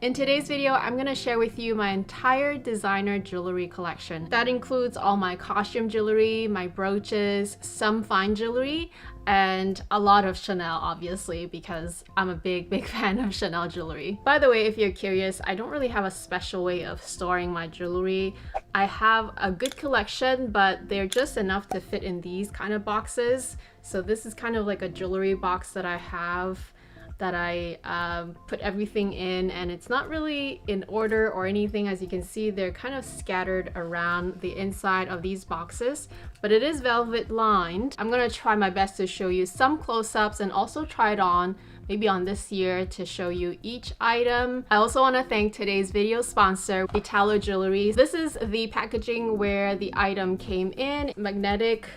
In today's video, I'm gonna share with you my entire designer jewelry collection. That includes all my costume jewelry, my brooches, some fine jewelry, and a lot of Chanel, obviously, because I'm a big fan of Chanel jewelry. By the way, if you're curious, I don't really have a special way of storing my jewelry. I have a good collection, but they're just enough to fit in these kind of boxes. So this is kind of like a jewelry box that I have that I put everything in, and it's not really in order or anything. As you can see, they're kind of scattered around the inside of these boxes, but it is velvet lined. I'm gonna try my best to show you some close-ups and also try it on maybe on this year to show you each item. I also want to thank today's video sponsor, Italo Jewelry. This is the packaging where the item came in, magnetic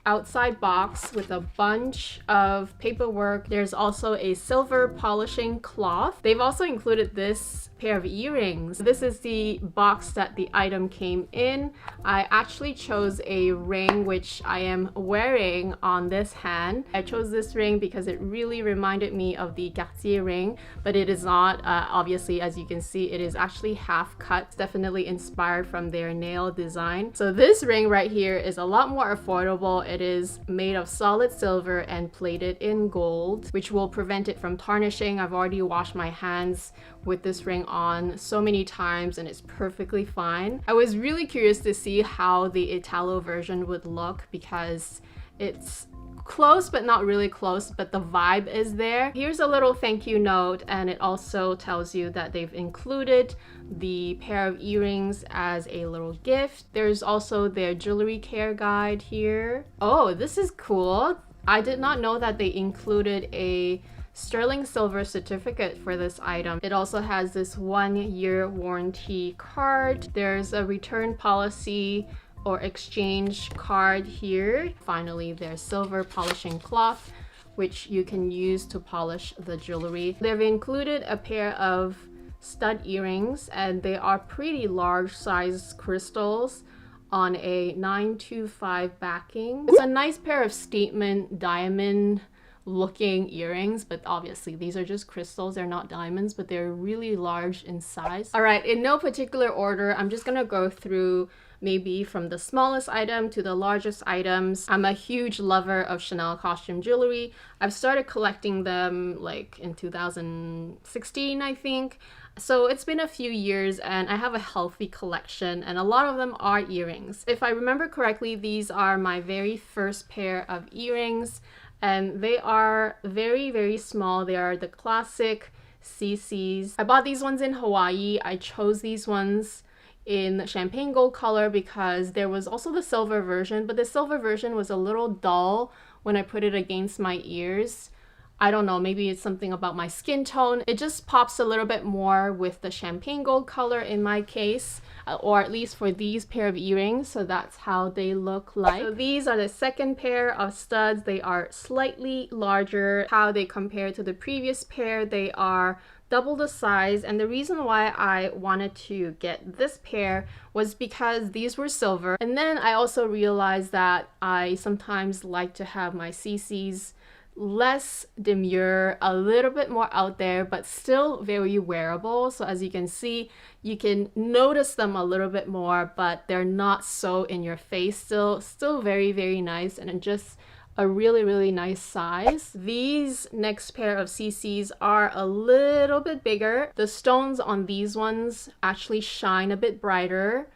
outside box with a bunch of paperwork. There's also a silver polishing cloth. They've also included this pair of earrings. This is the box that the item came in. I actually chose a ring which I am wearing on this hand. I chose this ring because it really reminded me of the Cartier ring, but it is not. Obviously, as you can see, it is actually half cut. It's definitely inspired from their nail design. So this ring right here is a lot more affordable. It is made of solid silver and plated in gold, which will prevent it from tarnishing. I've already washed my hands with this ring on so many times and it's perfectly fine. I was really curious to see how the Italo version would look because it's close but not really close, but the vibe is there. Here's a little thank you note, and it also tells you that they've included the pair of earrings as a little gift. There's also their jewelry care guide here. Oh, this is cool. I did not know that they included a sterling silver certificate for this item. It also has this 1-year warranty card. There's a return policy or exchange card here. Finally, there's silver polishing cloth, which you can use to polish the jewelry. They've included a pair of stud earrings, and they are pretty large size crystals on a 925 backing. It's a nice pair of statement diamond looking earrings, but obviously these are just crystals, they're not diamonds, but they're really large in size. All right, in no particular order, I'm just gonna go through maybe from the smallest item to the largest items. I'm a huge lover of Chanel costume jewelry. I've started collecting them like in 2016, I think. So it's been a few years and I have a healthy collection, and a lot of them are earrings. If I remember correctly, these are my very first pair of earrings, and they are very small. They are the classic CCs. I bought these ones in Hawaii. I chose these ones in champagne gold color because there was also the silver version, but the silver version was a little dull when I put it against my ears. I don't know, maybe it's something about my skin tone. It just pops a little bit more with the champagne gold color in my case, or at least for these pair of earrings. So that's how they look like. So these are the second pair of studs. They are slightly larger. How they compare to the previous pair, they are double the size, and the reason why I wanted to get this pair was because these were silver, and then I also realized that I sometimes like to have my CCs less demure, a little bit more out there, but still very wearable. So as you can see, you can notice them a little bit more, but they're not so in your face. Still very nice, and just a really nice size. These next pair of CCs are a little bit bigger. The stones on these ones actually shine a bit brighter.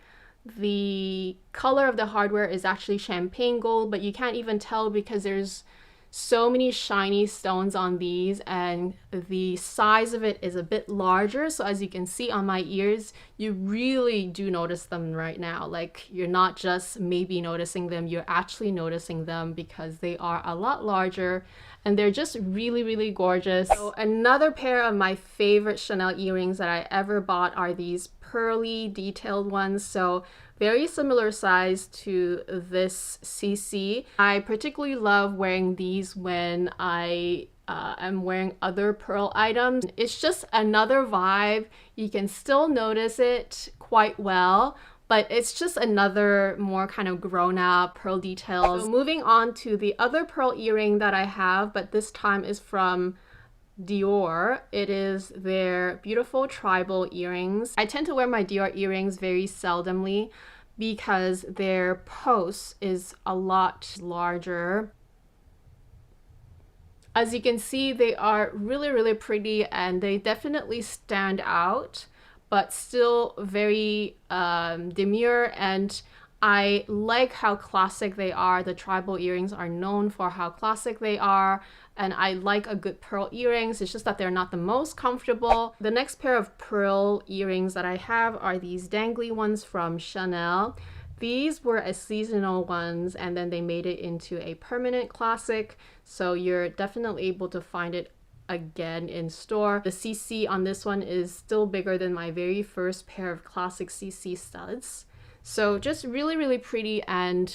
The color of the hardware is actually champagne gold, but you can't even tell because there's so many shiny stones on these, and the size of it is a bit larger. So as you can see on my ears, you really do notice them right now. Like, you're not just maybe noticing them, you're actually noticing them because they are a lot larger, and they're just really gorgeous. So another pair of my favorite Chanel earrings that I ever bought are these pearly detailed ones. So very similar size to this CC. I particularly love wearing these when I am wearing other pearl items. It's just another vibe. You can still notice it quite well, but it's just another more kind of grown-up pearl details. So moving on to the other pearl earring that I have, but this time is from Dior. It is their beautiful tribal earrings. I tend to wear my Dior earrings very seldomly because their pose is a lot larger. As you can see, they are really, really pretty and they definitely stand out, but still very demure, and I like how classic they are. The tribal earrings are known for how classic they are, and I like a good pearl earrings. It's just that they're not the most comfortable. The next pair of pearl earrings that I have are these dangly ones from Chanel. These were a seasonal ones and then they made it into a permanent classic, so you're definitely able to find it again in store. The CC on this one is still bigger than my very first pair of classic CC studs. So just really, really pretty, and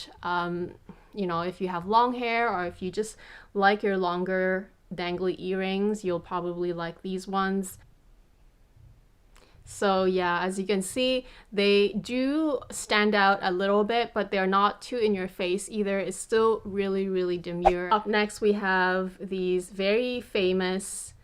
you know, if you have long hair or if you just like your longer dangly earrings, you'll probably like these ones. So yeah, as you can see, they do stand out a little bit, but they're not too in your face either. It's still really, really demure. Up next, we have these very famous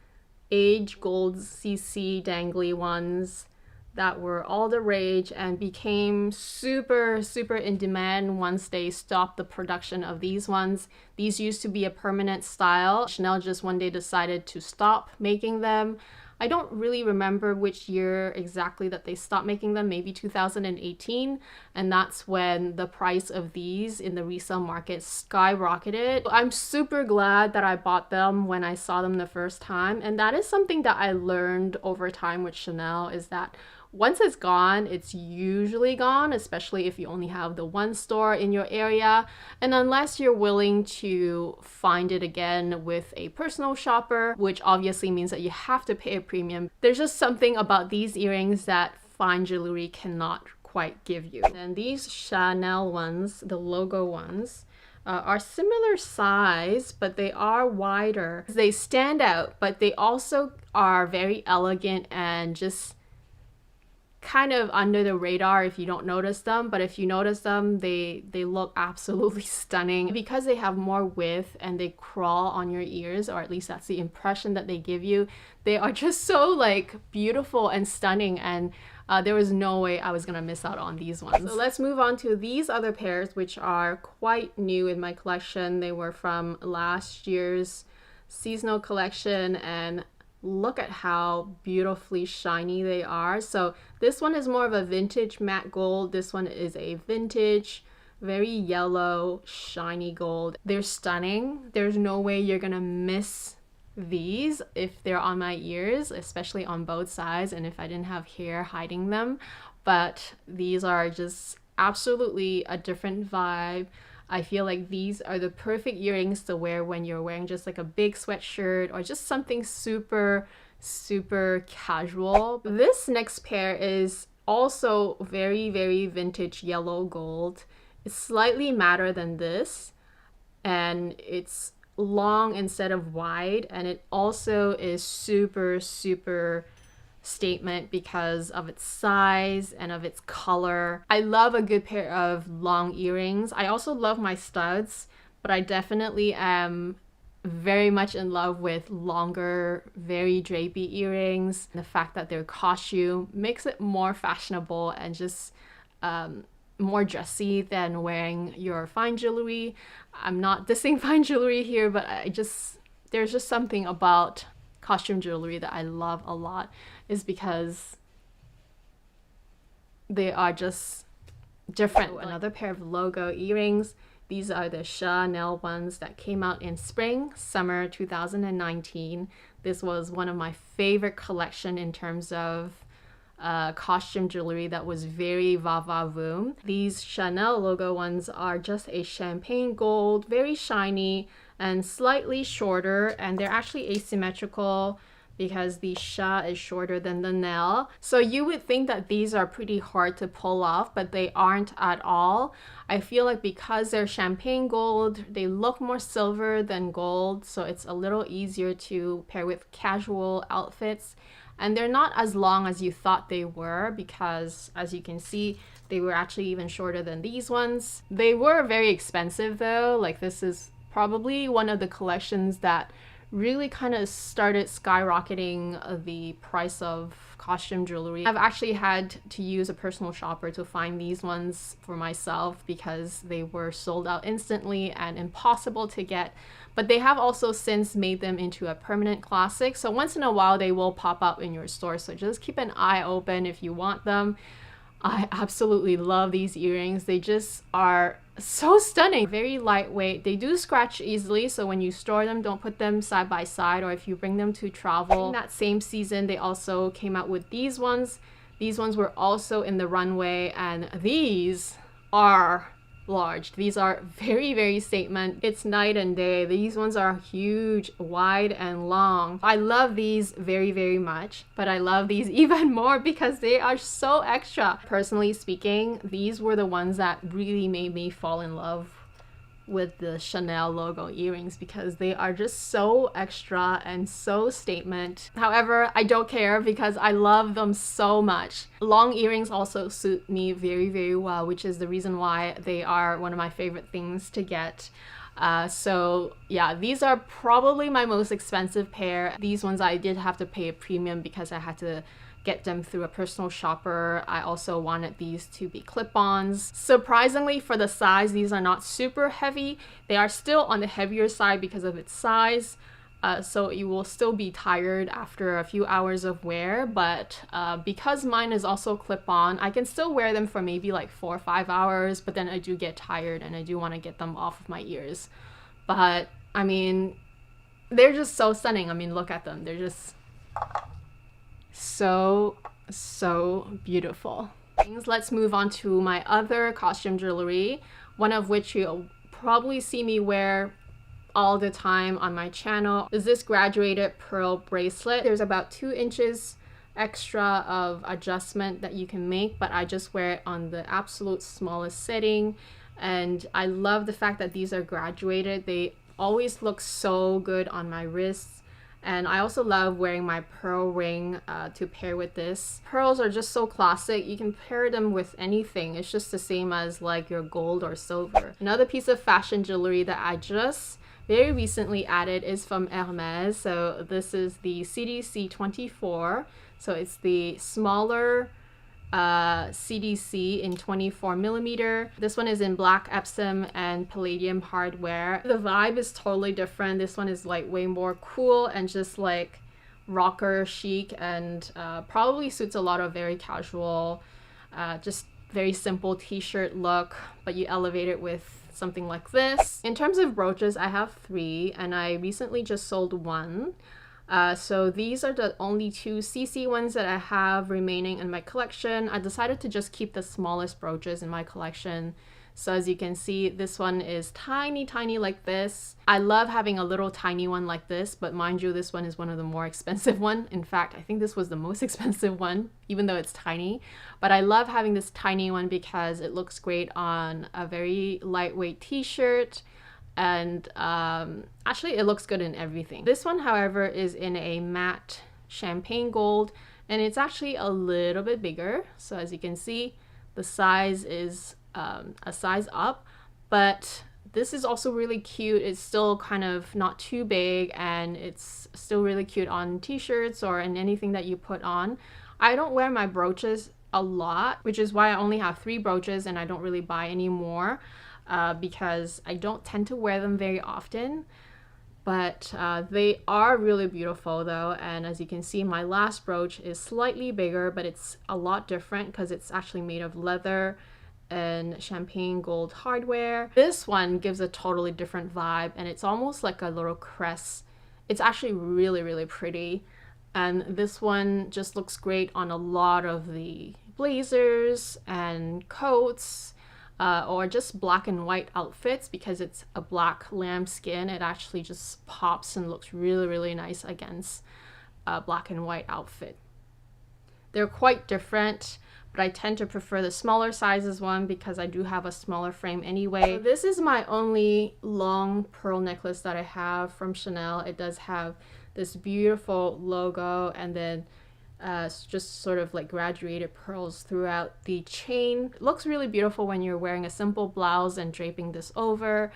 age gold CC dangly ones that were all the rage and became super, super in demand once they stopped the production of these ones. These used to be a permanent style. Chanel just one day decided to stop making them. I don't really remember which year exactly that they stopped making them, maybe 2018, and that's when the price of these in the resale market skyrocketed. I'm super glad that I bought them when I saw them the first time, and that is something that I learned over time with Chanel, is that once it's gone, it's usually gone, especially if you only have the one store in your area. And unless you're willing to find it again with a personal shopper, which obviously means that you have to pay a premium, there's just something about these earrings that fine jewelry cannot quite give you. And these Chanel ones, the logo ones, are similar size, but they are wider. They stand out, but they also are very elegant and just kind of under the radar if you don't notice them, but if you notice them, they look absolutely stunning because they have more width and they crawl on your ears, or at least that's the impression that they give you. They are just so like beautiful and stunning, and there was no way I was gonna miss out on these ones. So let's move on to these other pairs, which are quite new in my collection. They were from last year's seasonal collection, and look at how beautifully shiny they are. So this one is more of a vintage matte gold. This one is a vintage, very yellow, shiny gold. They're stunning. There's no way you're gonna miss these if they're on my ears, especially on both sides and if I didn't have hair hiding them. But these are just absolutely a different vibe. I feel like these are the perfect earrings to wear when you're wearing just like a big sweatshirt or just something super, super casual. This next pair is also very, very vintage yellow gold. It's slightly matter than this, and it's long instead of wide, and it also is super, super statement because of its size and of its color. I love a good pair of long earrings. I also love my studs, but I definitely am very much in love with longer, very drapey earrings. The fact that they're costume makes it more fashionable and just more dressy than wearing your fine jewelry. I'm not dissing fine jewelry here, but there's just something about costume jewelry that I love a lot, is because they are just different. Another pair of logo earrings. These are the Chanel ones that came out in spring, summer 2019. This was one of my favorite collection in terms of costume jewelry that was very va-va-voom. These Chanel logo ones are just a champagne gold, very shiny and slightly shorter, and they're actually asymmetrical because the sha is shorter than the nail. So you would think that these are pretty hard to pull off, but they aren't at all. I feel like because they're champagne gold, they look more silver than gold, so it's a little easier to pair with casual outfits. And they're not as long as you thought they were, because as you can see, they were actually even shorter than these ones. They were very expensive though. Like, this is probably one of the collections that really kind of started skyrocketing the price of costume jewelry. I've actually had to use a personal shopper to find these ones for myself because they were sold out instantly and impossible to get. But they have also since made them into a permanent classic. So once in a while they will pop up in your store. So just keep an eye open if you want them. I absolutely love these earrings. They just are so stunning. Very lightweight. They do scratch easily, so when you store them, don't put them side by side, or if you bring them to travel. In that same season, they also came out with these ones. These ones were also in the runway, and these are large. These are very, very statement. It's night and day. These ones are huge, wide and long. I love these very, very much, but I love these even more because they are so extra. Personally speaking, these were the ones that really made me fall in love with the Chanel logo earrings because they are just so extra and so statement. However, I don't care because I love them so much. Long earrings also suit me very, very well, which is the reason why they are one of my favorite things to get. So yeah, these are probably my most expensive pair. These ones I did have to pay a premium because I had to get them through a personal shopper. I also wanted these to be clip-ons. Surprisingly, for the size, these are not super heavy. They are still on the heavier side because of its size. So you will still be tired after a few hours of wear, but because mine is also clip-on, I can still wear them for maybe like 4 or 5 hours, but then I do get tired and I do want to get them off of my ears. But I mean, they're just so stunning. I mean, look at them. They're just so beautiful. Let's move on to my other costume jewelry, one of which you'll probably see me wear all the time on my channel is this graduated pearl bracelet. There's about 2 inches extra of adjustment that you can make, but I just wear it on the absolute smallest setting, and I love the fact that these are graduated. They always look so good on my wrists. And I also love wearing my pearl ring to pair with this. Pearls are just so classic. You can pair them with anything. It's just the same as like your gold or silver. Another piece of fashion jewelry that I just very recently added is from Hermes. So this is the CDC 24. So it's the smaller CDC in 24mm. This one is in black Epsom and palladium hardware. The vibe is totally different. This one is like way more cool and just like rocker chic, and probably suits a lot of very casual, just very simple t-shirt look, but you elevate it with something like this. In terms of brooches, I have 3 and I recently just sold 1. So these are the only 2 CC ones that I have remaining in my collection. I decided to just keep the smallest brooches in my collection. So as you can see, this one is tiny like this. I love having a little tiny one like this, but mind you, this one is one of the more expensive one. In fact, I think this was the most expensive one, even though it's tiny. But I love having this tiny one because it looks great on a very lightweight t-shirt. And actually it looks good in everything. This one, however, is in a matte champagne gold, and it's actually a little bit bigger. So as you can see, the size is a size up, but this is also really cute. It's still kind of not too big, and it's still really cute on t-shirts or in anything that you put on. I don't wear my brooches a lot, which is why I only have 3 brooches and I don't really buy any more. Because I don't tend to wear them very often, but they are really beautiful though. And as you can see, my last brooch is slightly bigger, but it's a lot different because it's actually made of leather and champagne gold hardware. This one gives a totally different vibe, and it's almost like a little crest. It's actually really pretty, and this one just looks great on a lot of the blazers and coats, or just black and white outfits. Because it's a black lambskin, it actually just pops and looks really nice against a black and white outfit. They're quite different, but I tend to prefer the smaller sizes one because I do have a smaller frame anyway. So this is my only long pearl necklace that I have from Chanel. It does have this beautiful logo, and then just sort of like graduated pearls throughout the chain. It looks really beautiful when you're wearing a simple blouse and draping this over.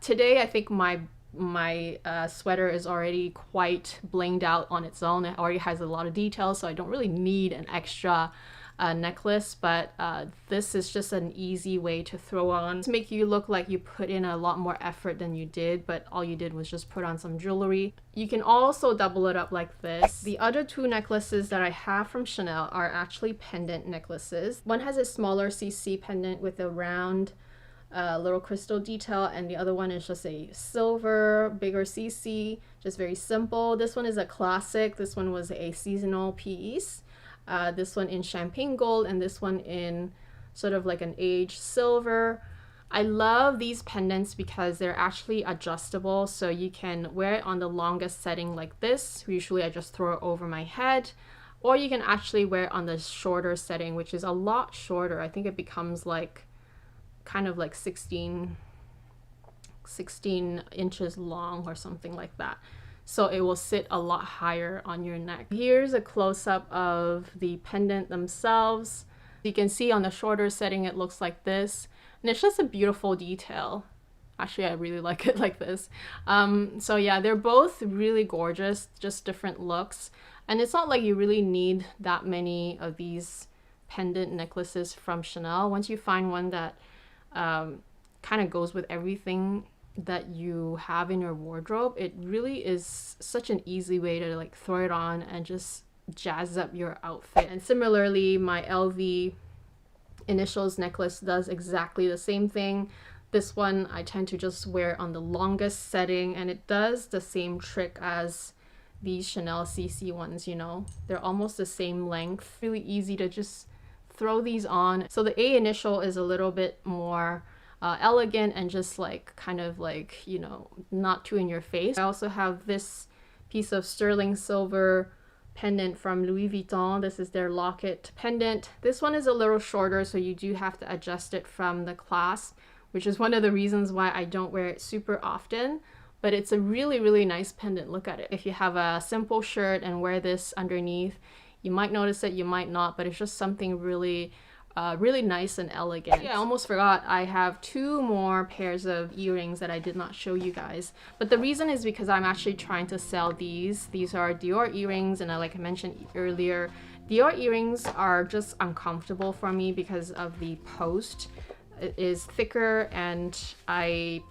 Today I think my my sweater is already quite blinged out on its own. It already has a lot of details, so I don't really need an extra necklace, but this is just an easy way to throw on to make you look like you put in a lot more effort than you did, but all you did was just put on some jewelry. You can also double it up like this. The other two necklaces that I have from Chanel are actually pendant necklaces. One has a smaller CC pendant with a round little crystal detail, and the other one is just a silver bigger CC, just very simple. This one is a classic. This one was a seasonal piece. This one in champagne gold, and this one in sort of like an aged silver. I love these pendants because they're actually adjustable, so you can wear it on the longest setting like this. Usually I just throw it over my head, or you can actually wear it on the shorter setting, which is a lot shorter. I think it becomes like kind of like 16 inches long or something like that. So it will sit a lot higher on your neck. Here's a close-up of the pendant themselves. You can see on the shorter setting it looks like this, and it's just a beautiful detail. Actually, I really like it like this. So yeah, they're both really gorgeous, just different looks. And it's not like you really need that many of these pendant necklaces from Chanel. Once you find one that kind of goes with everything that you have in your wardrobe, it really is such an easy way to like throw it on and just jazz up your outfit. And similarly, my LV initials necklace does exactly the same thing. This one I tend to just wear on the longest setting, and it does the same trick as these Chanel CC ones, you know, they're almost the same length. Really easy to just throw these on. So the A initial is a little bit more elegant and just like kind of like, you know, not too in your face. I also have this piece of sterling silver pendant from Louis Vuitton. This is their locket pendant. This one is a little shorter, so you do have to adjust it from the clasp, which is one of the reasons why I don't wear it super often. But it's a really, really nice pendant. Look at it. If you have a simple shirt and wear this underneath, you might notice it, you might not, but it's just something really really nice and elegant. Yeah, I almost forgot, I have two more pairs of earrings that I did not show you guys, but the reason is because I'm actually trying to sell these. These are Dior earrings, and like I mentioned earlier, Dior earrings are just uncomfortable for me because of the post. It is thicker and I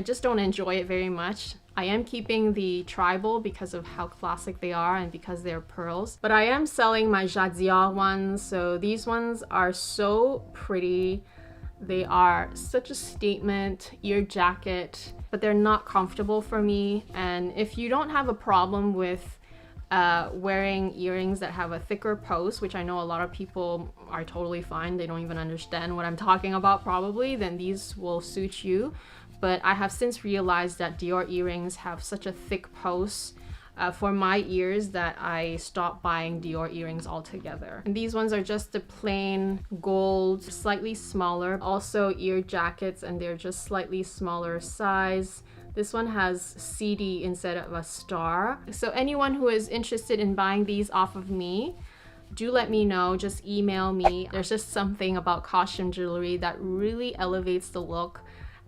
just don't enjoy it very much. I am keeping the tribal because of how classic they are and because they're pearls. But I am selling my Jadior ones. So these ones are so pretty. They are such a statement ear jacket, but they're not comfortable for me. And if you don't have a problem with wearing earrings that have a thicker post, which I know a lot of people are totally fine, they don't even understand what I'm talking about probably, then these will suit you. But I have since realized that Dior earrings have such a thick post for my ears that I stopped buying Dior earrings altogether. And these ones are just the plain gold, slightly smaller. Also ear jackets, and they're just slightly smaller size. This one has CD instead of a star. So anyone who is interested in buying these off of me, do let me know, just email me. There's just something about costume jewelry that really elevates the look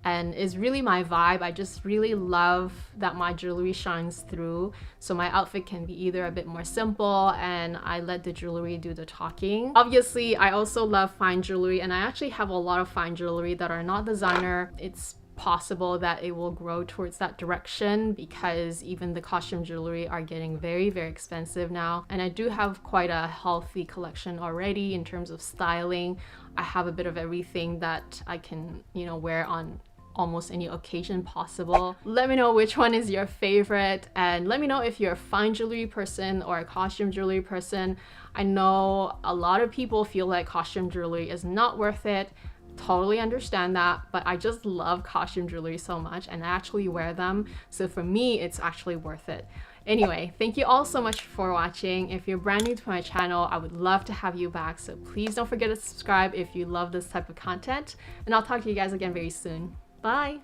and is really my vibe. I just really love that my jewelry shines through, so my outfit can be either a bit more simple and I let the jewelry do the talking. Obviously, I also love fine jewelry, and I actually have a lot of fine jewelry that are not designer. It's possible that it will grow towards that direction because even the costume jewelry are getting very, very expensive now. And I do have quite a healthy collection already in terms of styling. I have a bit of everything that I can, you know, wear on almost any occasion possible. Let me know which one is your favorite, and let me know if you're a fine jewelry person or a costume jewelry person. I know a lot of people feel like costume jewelry is not worth it. Totally understand that, but I just love costume jewelry so much and I actually wear them, so for me it's actually worth it. Anyway, thank you all so much for watching. If you're brand new to my channel, I would love to have you back, so please don't forget to subscribe if you love this type of content, and I'll talk to you guys again very soon. Bye!